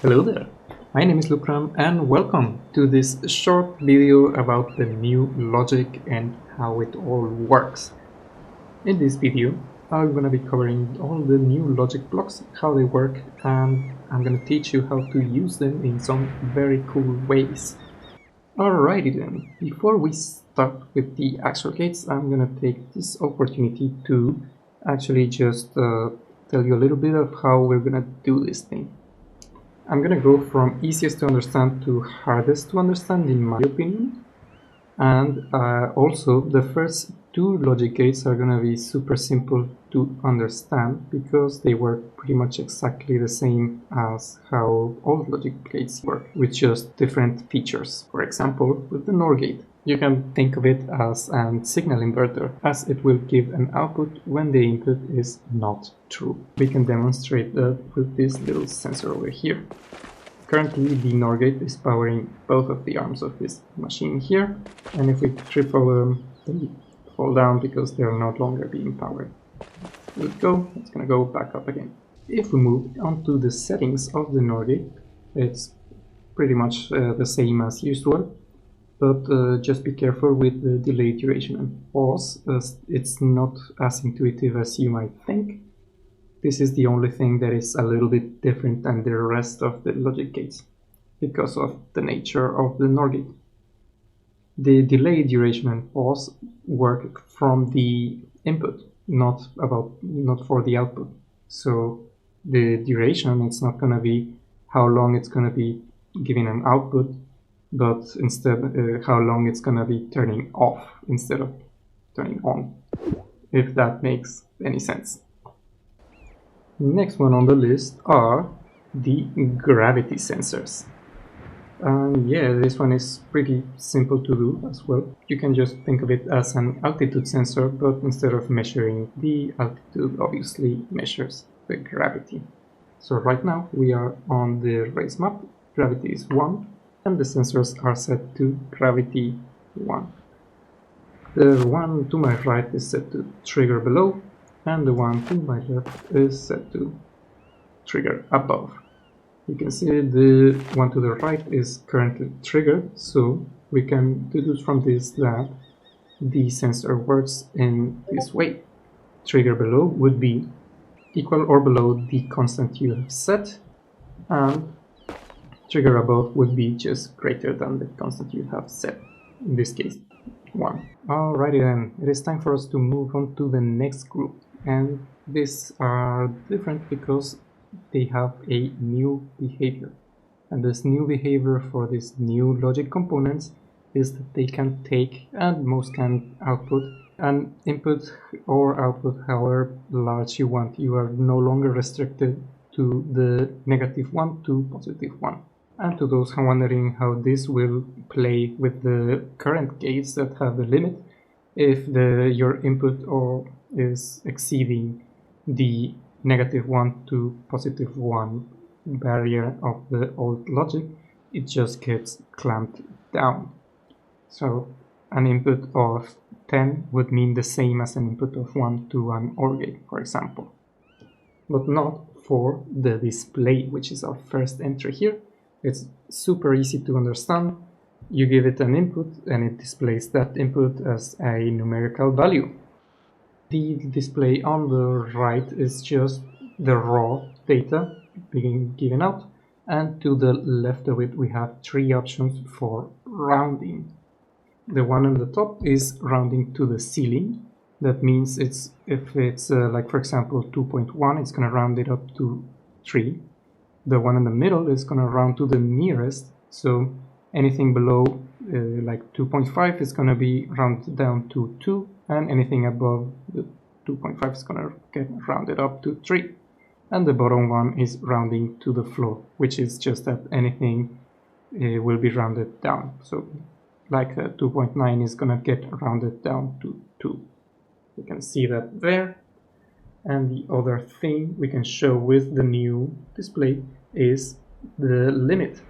Hello there, my name is Lukram and welcome to this short video about the new logic and how it all works. In this video I'm going to be covering all the new logic blocks, how they work, and I'm going to teach you how to use them in some very cool ways. Alrighty then, before we start with the actual gates, I'm going to take this opportunity to actually just tell you a little bit of how we're going to do this thing. I'm gonna go from easiest to understand to hardest to understand in my opinion, and also the first two logic gates are gonna be super simple to understand because they work pretty much exactly the same as how all logic gates work, with just different features. For example, with the NOR gate, you can think of it as a signal inverter, as it will give an output when the input is not true. We can demonstrate that with this little sensor over here. Currently, the NOR gate is powering both of the arms of this machine here, and if we triple them, they fall down because they are no longer being powered. Let it go, it's gonna go back up again. If we move on to the settings of the NOR gate, it's pretty much the same as usual. But just be careful with the delay, duration and pause, as it's not as intuitive as you might think. This is the only thing that is a little bit different than the rest of the logic gates, because of the nature of the NOR gate. The delay, duration and pause work from the input, not for the output. So the duration, it's not going to be how long it's going to be giving an output, but instead how long it's gonna be turning off instead of turning on, if that makes any sense. Next one on the list are the gravity sensors. Yeah, this one is pretty simple to do as well. You can just think of it as an altitude sensor, but instead of measuring the altitude, obviously measures the gravity. So right now we are on the race map. Gravity is 1. And the sensors are set to gravity 1. The one to my right is set to trigger below, and the one to my left is set to trigger above. You can see the one to the right is currently triggered, so we can deduce from this that the sensor works in this way. Trigger below would be equal or below the constant you have set, and trigger above would be just greater than the constant you have set, in this case 1. Alrighty then, it is time for us to move on to the next group, and these are different because they have a new behavior. And this new behavior for these new logic components is that they can take, and most can output, an input or output however large you want. You are no longer restricted to the -1 to +1. And to those wondering how this will play with the current gates that have the limit, if your input is exceeding the -1 to +1 barrier of the old logic, it just gets clamped down. So an input of 10 would mean the same as an input of 1 to an OR gate, for example. But not for the display, which is our first entry here. It's super easy to understand. You give it an input and it displays that input as a numerical value. The display on the right is just the raw data being given out, and to the left of it we have 3 options for rounding. The one on the top is rounding to the ceiling. That means if it's like for example 2.1, it's going to round it up to 3. The one in the middle is going to round to the nearest, so anything below like 2.5 is going to be rounded down to 2, and anything above the 2.5 is going to get rounded up to 3. And the bottom one is rounding to the floor, which is just that anything will be rounded down. So like 2.9 is going to get rounded down to 2. You can see that there. And the other thing we can show with the new display is the limit.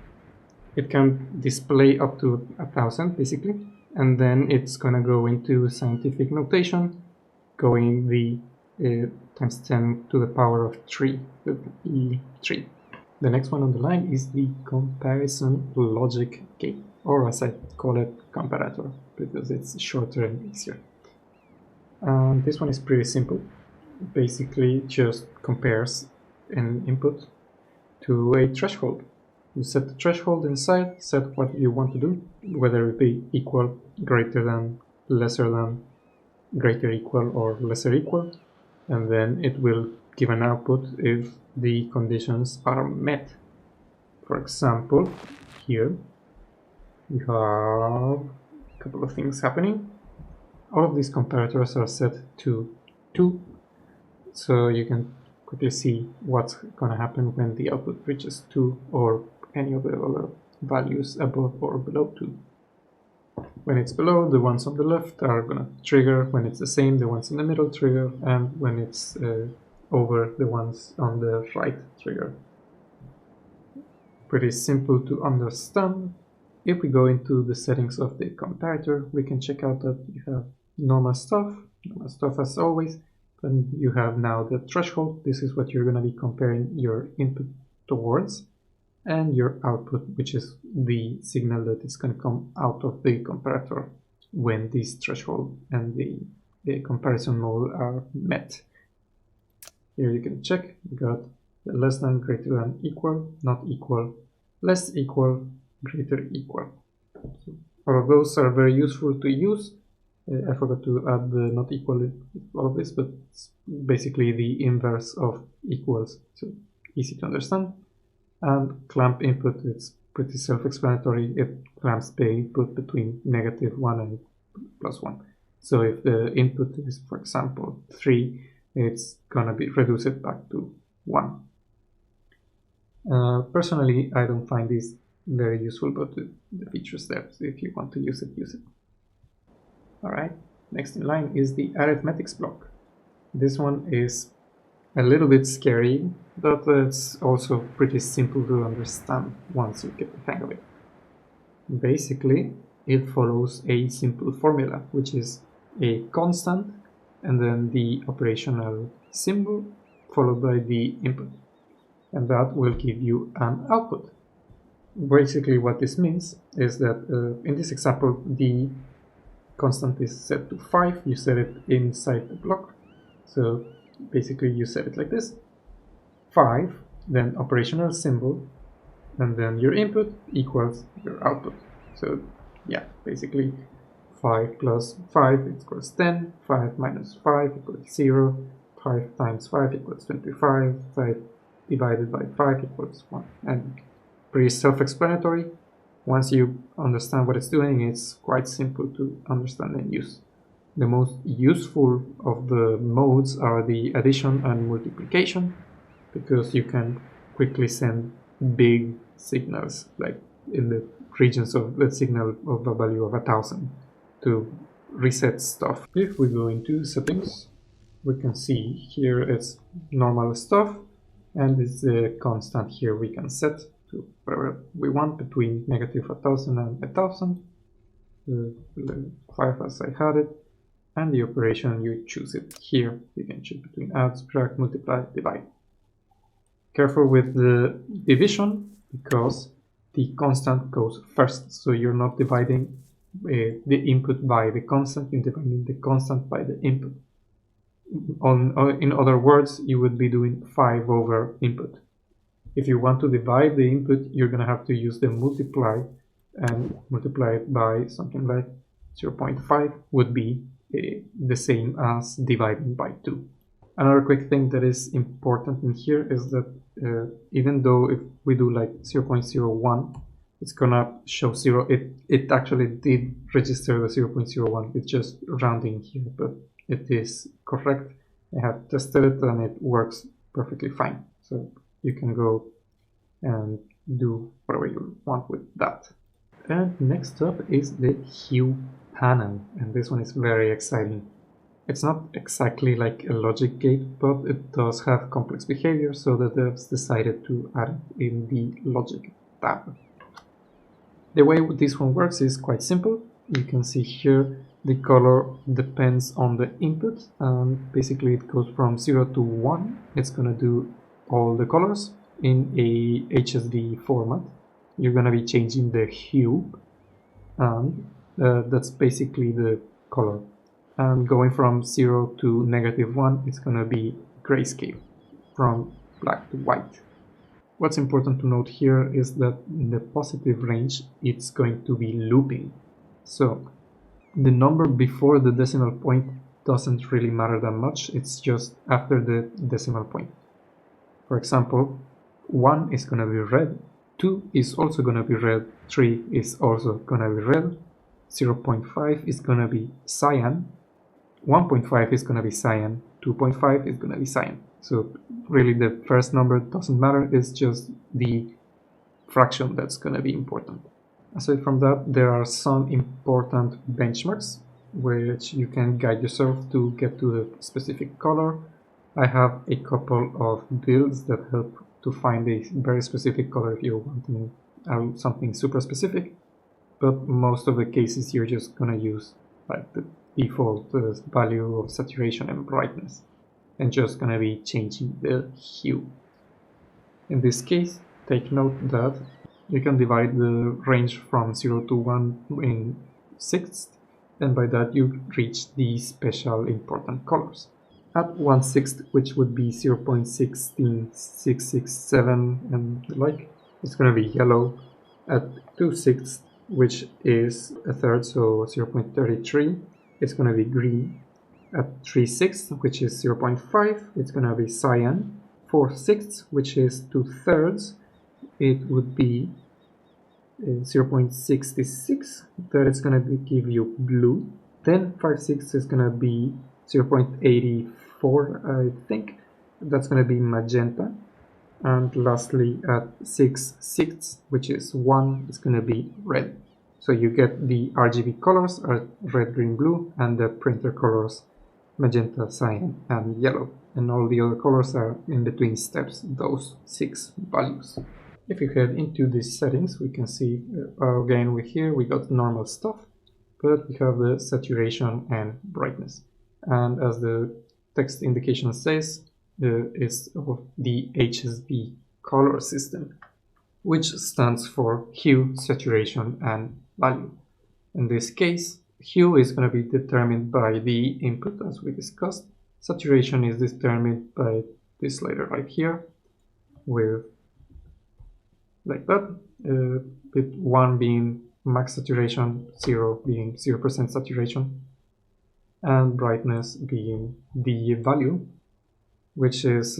It can display up to 1000 basically, and then it's gonna go into scientific notation, going the times 10 to the power of 3 with E3. The next one on the line is the comparison logic gate, or as I call it, comparator, because it's shorter and easier. This one is pretty simple. Basically just compares an input to a threshold. You set the threshold inside, set what you want to do, whether it be equal, greater than, lesser than, greater equal, or lesser equal, and then it will give an output if the conditions are met. For example, here we have a couple of things happening. All of these comparators are set to 2, so you can quickly see what's going to happen when the output reaches 2 or any of the other values above or below 2. When it's below, the ones on the left are going to trigger. When it's the same, the ones in the middle trigger, and when it's over, the ones on the right trigger. Pretty simple to understand. If we go into the settings of the comparator, we can check out that you have normal stuff as always, and you have now the threshold. This is what you're going to be comparing your input towards, and your output, which is the signal that is going to come out of the comparator when this threshold and the comparison mode are met. Here you can check, you got the less than, greater than, equal, not equal, less equal, greater equal. So all of those are very useful to use. I forgot to add the not equal in all of this, but it's basically the inverse of equals, so easy to understand. And clamp input, it's pretty self-explanatory. It clamps the input between -1 and +1. So if the input is, for example, 3, it's gonna be reduced back to 1. Personally, I don't find this very useful, but the feature's there, so if you want to use it, use it. Alright, next in line is the arithmetics block. This one is a little bit scary, but it's also pretty simple to understand once you get the hang of it. Basically, it follows a simple formula, which is a constant and then the operational symbol followed by the input, and that will give you an output. Basically what this means is that in this example the constant is set to 5, you set it inside the block, so basically you set it like this, 5, then operational symbol, and then your input equals your output. So yeah, basically 5 plus 5 equals 10, 5 minus 5 equals 0, 5 times 5 equals 25, 5 divided by 5 equals 1, and pretty self-explanatory. Once you understand what it's doing, it's quite simple to understand and use. The most useful of the modes are the addition and multiplication, because you can quickly send big signals, like in the regions of the signal of a value of 1000 to reset stuff. If we go into settings, we can see here it's normal stuff, and it's the constant here we can set to whatever we want between -1000 and 1000, 5 as I had it, and the operation you choose it here. You can choose between add, subtract, multiply, divide. Careful with the division, because the constant goes first, so you're not dividing the input by the constant, you're dividing the constant by the input. In other words, you would be doing 5 over input. If you want to divide the input, you're going to have to use the multiply, and multiply it by something like 0.5 would be the same as dividing by 2. Another quick thing that is important in here is that even though if we do like 0.01, it's gonna show 0. It actually did register the 0.01. It's just rounding here, but it is correct. I have tested it and it works perfectly fine. So you can go and do whatever you want with that. And next up is the Hue Panel, and this one is very exciting. It's not exactly like a logic gate, but it does have complex behavior, so the devs decided to add it in the logic tab. The way this one works is quite simple. You can see here the color depends on the input, and basically it goes from 0 to 1. It's gonna do all the colors. in a HSV format. You're going to be changing the hue, and that's basically the color. And going from 0 to -1, it's going to be grayscale, from black to white. What's important to note here is that in the positive range, it's going to be looping. So the number before the decimal point doesn't really matter that much, it's just after the decimal point. For example, 1 is going to be red, 2 is also going to be red, 3 is also going to be red, 0.5 is going to be cyan, 1.5 is going to be cyan, 2.5 is going to be cyan. So really the first number doesn't matter, it's just the fraction that's going to be important. Aside from that, there are some important benchmarks which you can guide yourself to get to the specific color. I have a couple of builds that help to find a very specific color if you're wanting something super specific, but most of the cases you're just going to use like the default value of saturation and brightness, and just going to be changing the hue. In this case, take note that you can divide the range from 0 to 1 in sixths, and by that you reach the special important colors. At 1/6, which would be 0.16667 and the like, it's going to be yellow. At 2/6, which is a third, so 0.33, it's going to be green. At 3/6, which is 0.5, it's going to be cyan. 4/6, which is 2/3, it would be 0.66, that it's going to give you blue. Then 5/6 is going to be 0.84, I think, that's going to be magenta. And lastly, at 6/6, which is 1, it's going to be red. So you get the RGB colors are red, green, blue, and the printer colors magenta, cyan, and yellow. And all the other colors are in between steps, those 6 values. If you head into these settings, we can see again we got normal stuff, but we have the saturation and brightness. And as the text indication says, is of the HSV color system, which stands for hue, saturation, and value. In this case, hue is going to be determined by the input as we discussed. Saturation is determined by this slider right here, with like that, with 1 being max saturation, 0 being 0% saturation, and brightness being the value, which is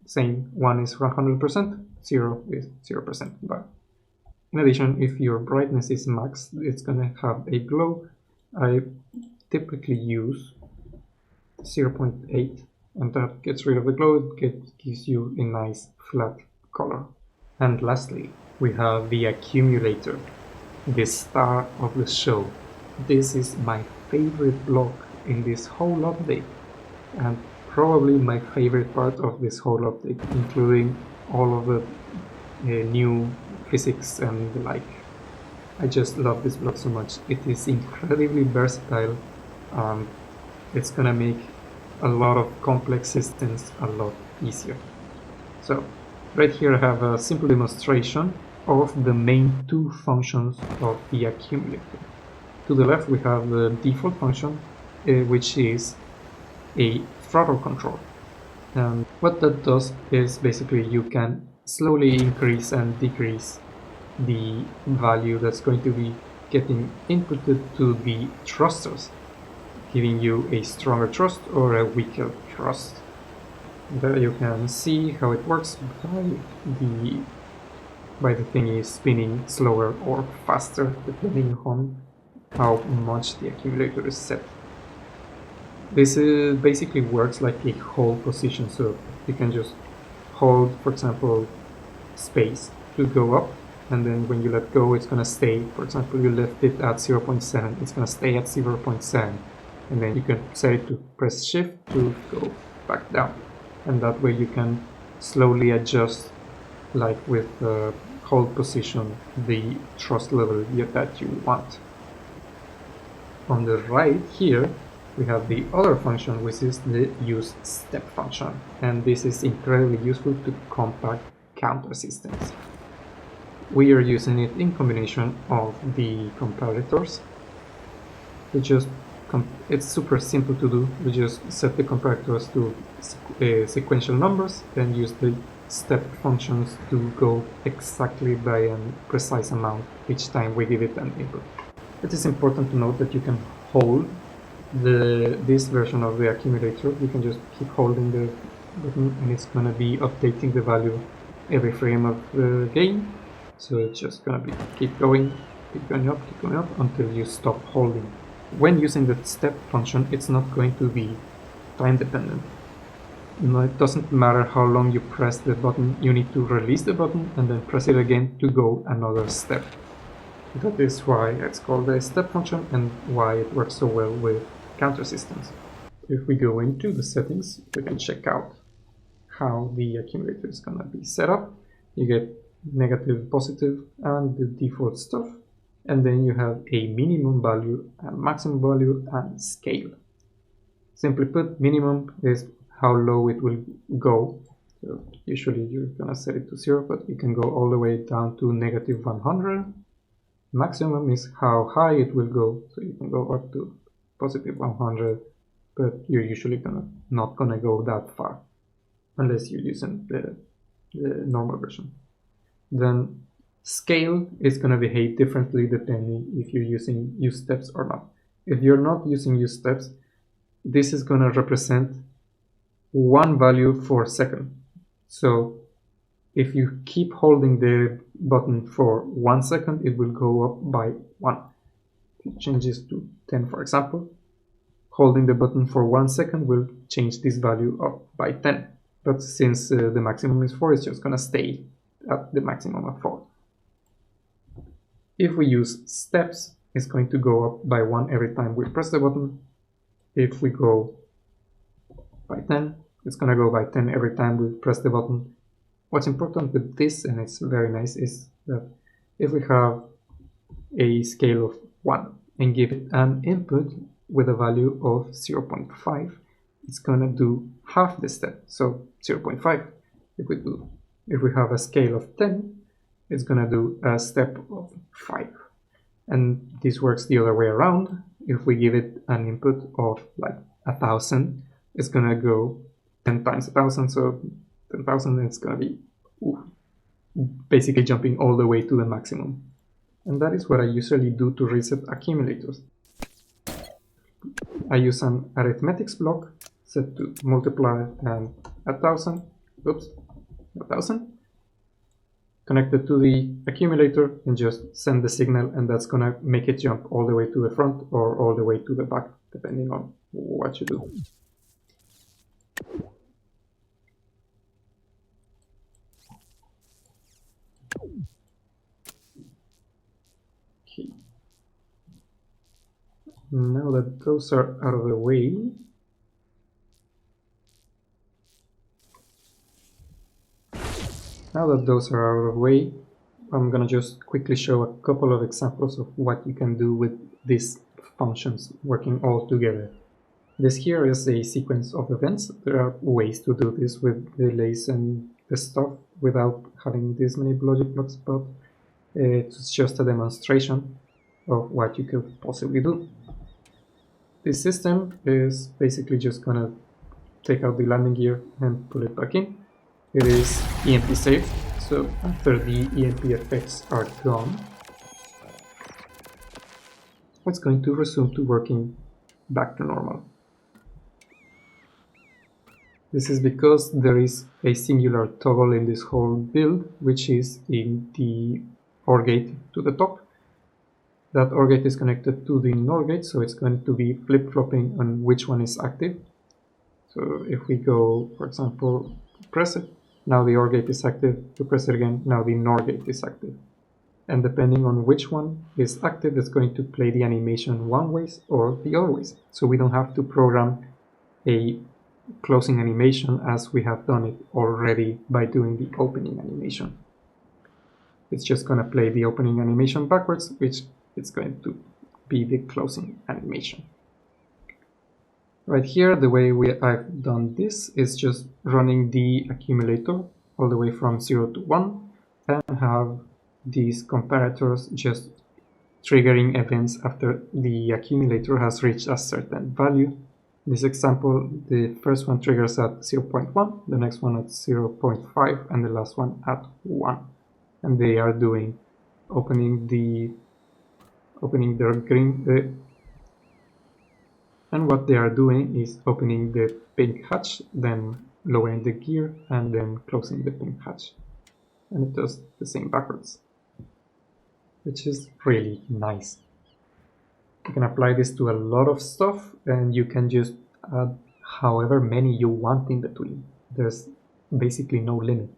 saying 1 is 100%, 0 is 0%. But in addition, if your brightness is max, it's going to have a glow. I typically use 0.8, and that gets rid of the glow. It gives you a nice flat color. And lastly, we have the accumulator, the star of the show. This is my favorite block in this whole update, and probably my favorite part of this whole update, including all of the new physics and the like. I just love this block so much. It is incredibly versatile. It's gonna make a lot of complex systems a lot easier. So right here I have a simple demonstration of the main 2 functions of the accumulator. To the left we have the default function, which is a throttle control. And what that does is basically you can slowly increase and decrease the value that's going to be getting inputted to the thrusters, giving you a stronger thrust or a weaker thrust. There you can see how it works by the thingy spinning slower or faster depending on how much the accumulator is set. This basically works like a hold position, so you can just hold, for example, space to go up, and then when you let go it's gonna stay. For example, you left it at 0.7, it's gonna stay at 0.7, and then you can set it to press shift to go back down, and that way you can slowly adjust, like with the hold position, the thrust level that you want. On the right here we have the other function, which is the use step function, and this is incredibly useful to compact counter systems. We are using it in combination of the comparators. It's super simple to do. We just set the comparators to sequential numbers, then use the step functions to go exactly by a precise amount each time we give it an input. It is important to note that you can hold this version of the accumulator. You can just keep holding the button and it's going to be updating the value every frame of the game. So it's just going to be keep going up until you stop holding. When using the step function, it's not going to be time dependent. No, it doesn't matter how long you press the button, you need to release the button and then press it again to go another step. That is why it's called a step function and why it works so well with counter systems. If we go into the settings, we can check out how the accumulator is going to be set up. You get negative, positive, and the default stuff. And then you have a minimum value, a maximum value, and scale. Simply put, minimum is how low it will go. So usually you're going to set it to 0, but you can go all the way down to negative 100. Maximum is how high it will go. So you can go up to positive 100, but you're usually not going to go that far unless you're using the normal version. Then scale is going to behave differently depending if you're using use steps or not. If you're not using use steps, this is going to represent one value for a second. So if you keep holding the button for 1 second, it will go up by 1. If it changes to 10, for example, holding the button for 1 second will change this value up by 10. But since the maximum is 4, it's just going to stay at the maximum of 4. If we use steps, it's going to go up by 1 every time we press the button. If we go by 10, it's going to go by 10 every time we press the button. What's important with this, and it's very nice, is that if we have a scale of 1 and give it an input with a value of 0.5, it's going to do half the step, so 0.5. If we have a scale of 10, it's going to do a step of 5. And this works the other way around. If we give it an input of like 1,000, it's going to go 10 times 1,000, so 10,000, it's going to be basically jumping all the way to the maximum. And that is what I usually do to reset accumulators. I use an arithmetics block set to multiply and 1,000, connected to the accumulator, and just send the signal, and that's gonna make it jump all the way to the front or all the way to the back, depending on what you do. Okay. Now that those are out of the way, I'm gonna just quickly show a couple of examples of what you can do with these functions working all together. This here is a sequence of events. There are ways to do this with delays and stuff without having this many logic blocks, but it's just a demonstration of what you could possibly do. This system is basically just gonna take out the landing gear and put it back in. It is EMP safe, so after the EMP effects are gone, it's going to resume to working back to normal. This is because there is a singular toggle in this whole build, which is in the OR gate to the top. That OR gate is connected to the NOR gate, so it's going to be flip-flopping on which one is active. So if we go, for example, press it, now the OR gate is active. You press it again, now the NOR gate is active. And depending on which one is active, it's going to play the animation one way or the other ways. So we don't have to program a closing animation as we have done it already by doing the opening animation. It's just going to play the opening animation backwards, which is going to be the closing animation. Right here, the way I've done this is just running the accumulator all the way from 0 to 1 and have these comparators just triggering events after the accumulator has reached a certain value. In this example, the first one triggers at 0.1, the next one at 0.5, and the last one at 1. And they are doing opening their green, and what they are doing is opening the pink hatch, then lowering the gear, and then closing the pink hatch. And it does the same backwards, which is really nice. You can apply this to a lot of stuff, and you can just add however many you want in between. There's basically no limit.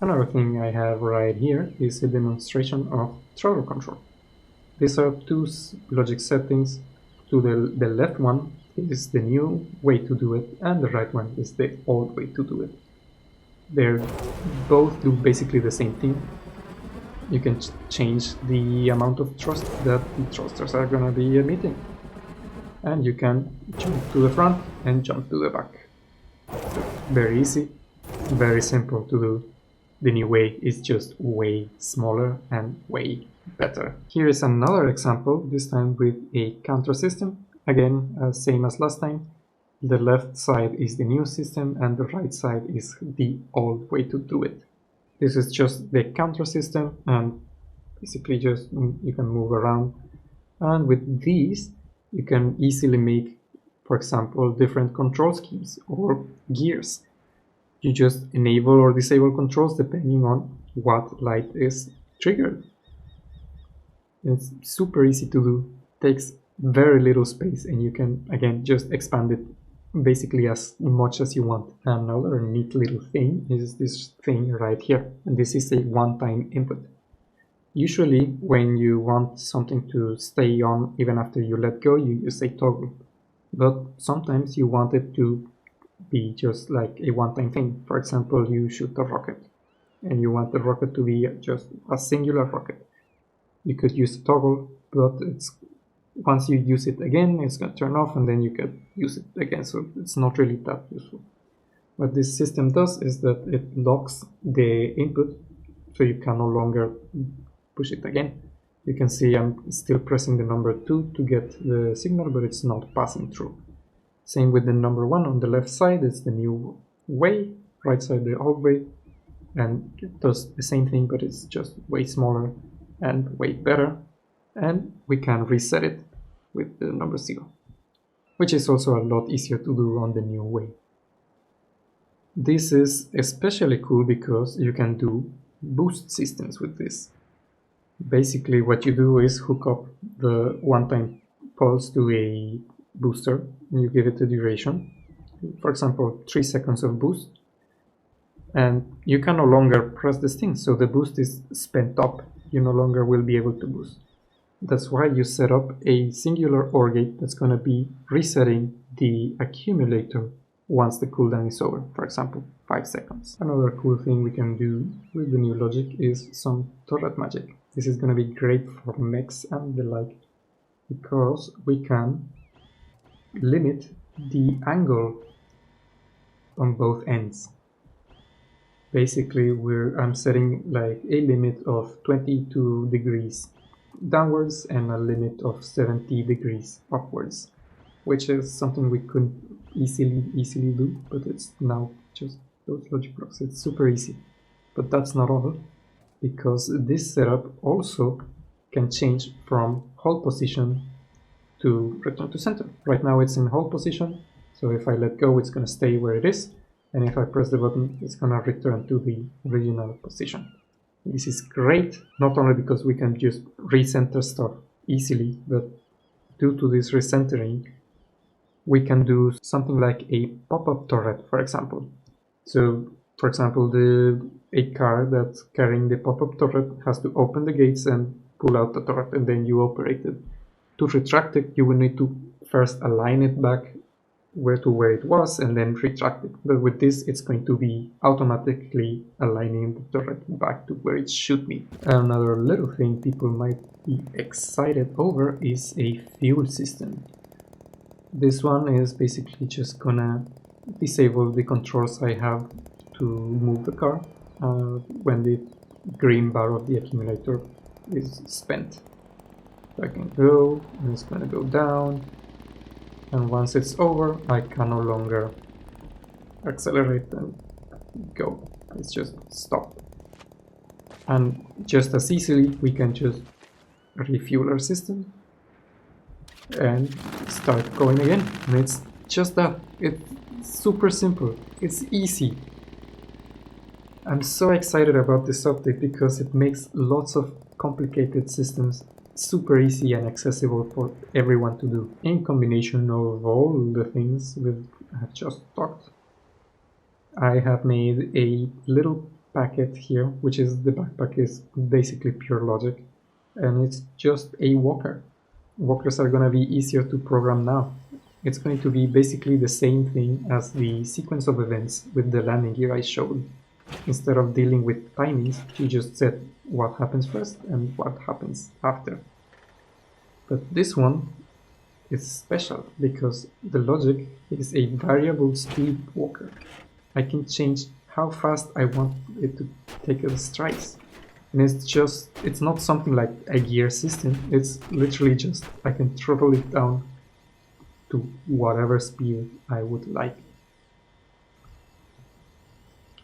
Another thing I have right here is a demonstration of throttle control. These are two logic settings. To the left one is the new way to do it, and the right one is the old way to do it. They both do basically the same thing. You can change the amount of thrust that the thrusters are going to be emitting. And you can jump to the front and jump to the back. Very easy, very simple to do. The new way is just way smaller and way better. Here is another example, this time with a counter system. Again, same as last time. The left side is the new system and the right side is the old way to do it. This is just the counter system, and basically just you can move around. And with these, you can easily make, for example, different control schemes or gears. You just enable or disable controls depending on what light is triggered. It's super easy to do, takes very little space, and you can again just expand it basically as much as you want. Another neat little thing is this thing right here, and this is a one-time input. Usually when you want something to stay on even after you let go, you use a toggle, but sometimes you want it to be just like a one-time thing. For example, you shoot a rocket and you want the rocket to be just a singular rocket. You could use a toggle, but once you use it again, it's going to turn off, and then you could use it again, so it's not really that useful. What this system does is that it locks the input, so you can no longer push it again. You can see I'm still pressing the number 2 to get the signal, but it's not passing through. Same with the number 1 on the left side, it's the new way, right side the old way, and it does the same thing, but it's just way smaller and way better. And we can reset it with the number 0, which is also a lot easier to do on the new way. This is especially cool because you can do boost systems with this. Basically what you do is hook up the one-time pulse to a booster, and you give it a duration, for example 3 seconds of boost, and you can no longer press this thing, so the boost is spent up, you no longer will be able to boost. That's why you set up a singular OR gate that's going to be resetting the accumulator once the cooldown is over, for example 5 seconds. Another cool thing we can do with the new logic is some turret magic. This is going to be great for mechs and the like, because we can limit the angle on both ends. Basically I'm setting like a limit of 22 degrees downwards and a limit of 70 degrees upwards, which is something we couldn't easily do, but it's now just those logic blocks. It's super easy. But that's not all, because this setup also can change from hold position to return to center. Right now it's in hold position, so if I let go it's going to stay where it is, and if I press the button it's going to return to the original position. This is great, not only because we can just recenter stuff easily, but due to this recentering we can do something like a pop-up turret, for example. So for example, a car that's carrying the pop-up turret has to open the gates and pull out the turret, and then you operate it. To retract it, you will need to first align it back where it was and then retract it. But with this, it's going to be automatically aligning the turret back to where it should be. Another little thing people might be excited over is a fuel system. This one is basically just gonna disable the controls I have to move the car when the green bar of the accumulator is spent. So I can go, and it's gonna go down, and once it's over, I can no longer accelerate and go. It's just stop. And just as easily, we can just refuel our system and start going again. And it's just that. It's super simple. It's easy. I'm so excited about this update because it makes lots of complicated systems super easy and accessible for everyone to do, in combination of all the things we have just talked. I have made a little packet here, which is the backpack is basically pure logic, and it's just a walker. Walkers are going to be easier to program now. It's going to be basically the same thing as the sequence of events with the landing gear I showed. Instead of dealing with timings, you just set what happens first and what happens after. But this one is special because the logic is a variable speed walker. I can change how fast I want it to take the strides. And it's not something like a gear system, it's literally just, I can throttle it down to whatever speed I would like.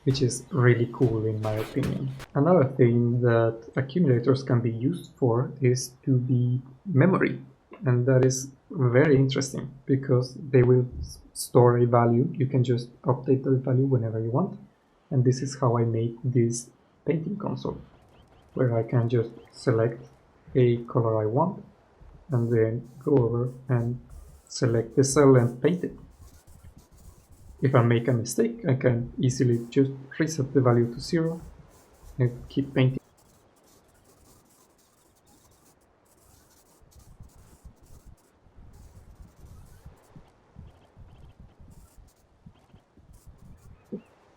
Which is really cool in my opinion. Another thing that accumulators can be used for is to be memory. And that is very interesting because they will store a value. You can just update that value whenever you want. And this is how I made this painting console, where I can just select a color I want and then go over and select the cell and paint it. If I make a mistake, I can easily just reset the value to 0 and keep painting.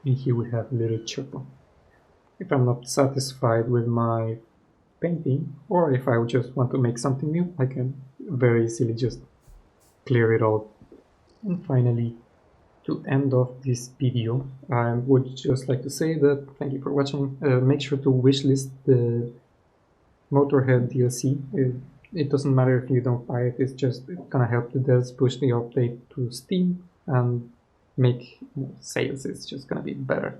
And here we have little Chopo. If I'm not satisfied with my painting, or if I just want to make something new, I can very easily just clear it all. And finally, to end off this video, I would just like to say that thank you for watching. Make sure to wishlist the Motorhead DLC. It doesn't matter if you don't buy it, it's gonna help the devs push the update to Steam and make sales. It's just gonna be better.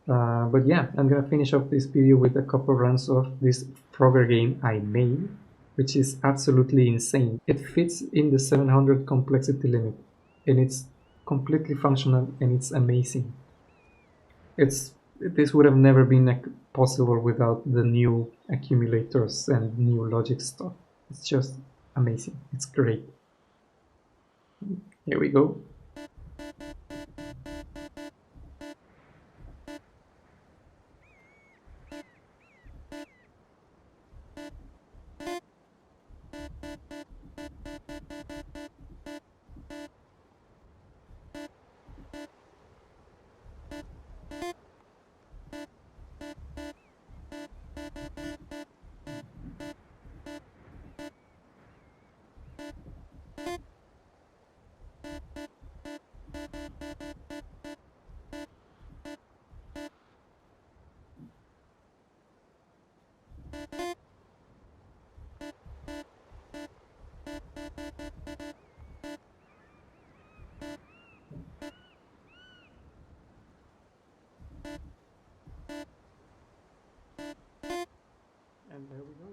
But yeah, I'm gonna finish off this video with a couple runs of this Frogger game I made, which is absolutely insane. It fits in the 700 complexity limit, and it's completely functional and it's amazing. This would have never been possible without the new accumulators and new logic stuff. It's just amazing. It's great. Here we go. And there we go.